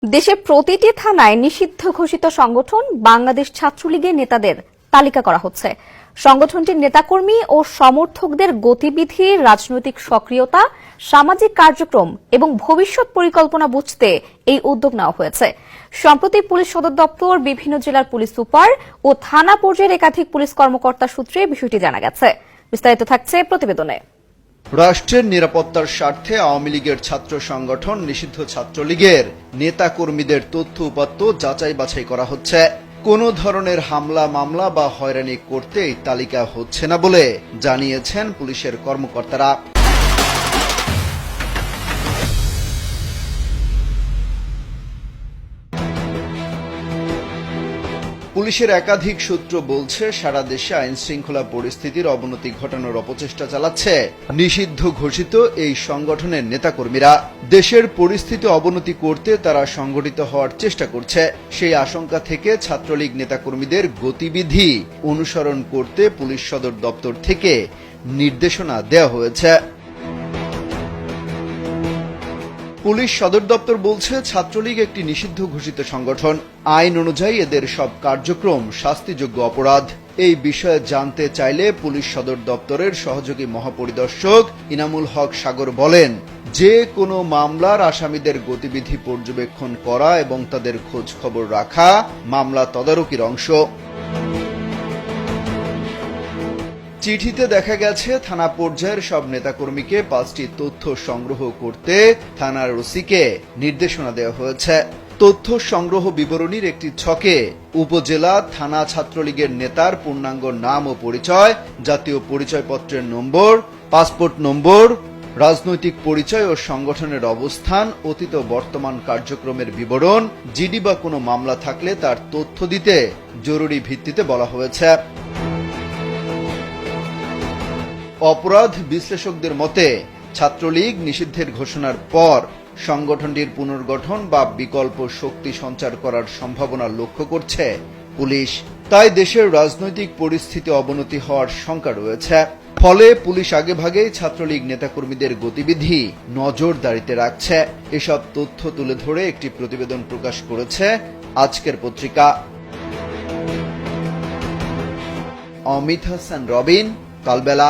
দেশের প্রতিটি থানায় নিষিদ্ধ ঘোষিত সংগঠন বাংলাদেশ ছাত্রলীগের নেতাদের তালিকা করা হচ্ছে। সংগঠনটির নেতাকর্মী ও সমর্থকদের গতিবিধি, রাজনৈতিক সক্রিয়তা, সামাজিক কার্যক্রম এবং ভবিষ্যৎ পরিকল্পনা বুঝতে এই উদ্যোগ নেওয়া হয়েছে। সম্প্রতি পুলিশ সদর দপ্তর, বিভিন্ন জেলার পুলিশ সুপার ও থানা পর্যায়ের একাধিক পুলিশ কর্মকর্তা সূত্রে বিষয়টি জানা গেছে। বিস্তারিত থাকছে প্রতিবেদনে। রাষ্ট্রের নিরাপত্তার স্বার্থে আওয়ামী লীগের ছাত্র সংগঠন নিষিদ্ধ ছাত্রলীগের নেতাকর্মীদের তথ্য উপাত্ত যাচাই বাছাই করা হচ্ছে। কোনো ধরনের হামলা, মামলা বা হয়রানি করতে এই তালিকা হচ্ছে না বলে জানিয়েছেন পুলিশের কর্মকর্তারা। পুলিশের একাধিক সূত্র বলছে, সারা দেশে আইন শৃঙ্খলা পরিস্থিতির অবনতি ঘটানোর অপচেষ্টা চালাচ্ছে নিষিদ্ধ ঘোষিত এই সংগঠনের নেতাকর্মীরা। দেশের পরিস্থিতি অবনতি করতে তারা সংগঠিত হওয়ার চেষ্টা করছে। সেই আশঙ্কা থেকে ছাত্রলীগ নেতাকর্মীদের গতিবিধি অনুসরণ করতে পুলিশ সদর দপ্তর থেকে নির্দেশনা দেওয়া হয়েছে। পুলিশ সদর দপ্তর বলছে, ছাত্রলীগ একটি নিষিদ্ধ ঘোষিত সংগঠন। আইন অনুযায়ী এদের সব কার্যক্রম শাস্তিযোগ্য অপরাধ। এই বিষয়ে জানতে চাইলে পুলিশ সদর দপ্তরের সহযোগী মহাপরিদর্শক ইনামুল হক সাগর বলেন, যে কোনো মামলার আসামিদের গতিবিধি পর্যবেক্ষণ করা এবং তাদের খোঁজ খবর রাখা মামলা তদারকির অংশ। চিঠিতে দেখা গেছে, থানা পর্যায়ের সব নেতাকর্মীকে 5টি তথ্য সংগ্রহ করতে থানার ওসিকে নির্দেশনা দেওয়া হয়েছে। তথ্য সংগ্রহ বিবরণীর একটি ছকে উপজেলা, থানা, ছাত্রলীগের নেতার পূর্ণাঙ্গ নাম ও পরিচয়, জাতীয় পরিচয়পত্রের নম্বর, পাসপোর্ট নম্বর, রাজনৈতিক পরিচয় ও সংগঠনের অবস্থান, অতীত বর্তমান কার্যক্রমের বিবরণ, জিডি বা কোনো মামলা থাকলে তার তথ্য দিতে জরুরি ভিত্তিতে বলা হয়েছে। অপরাধ বিশ্লেষকদের মতে, ছাত্রলীগ নিষিদ্ধের ঘোষণার পর সংগঠনটির পুনর্গঠন বা বিকল্প শক্তি সঞ্চার করার সম্ভাবনা লক্ষ্য করছে পুলিশ। তাই দেশের রাজনৈতিক পরিস্থিতি অবনতি হওয়ার শঙ্কা রয়েছে। ফলে পুলিশ আগেভাগেই ছাত্রলীগ নেতাকর্মীদের গতিবিধি নজরদারিতে রাখছে। এসব তথ্য তুলে ধরে একটি প্রতিবেদন প্রকাশ করেছে আজকের পত্রিকা। অমিত হাসান রবিন, কালবেলা।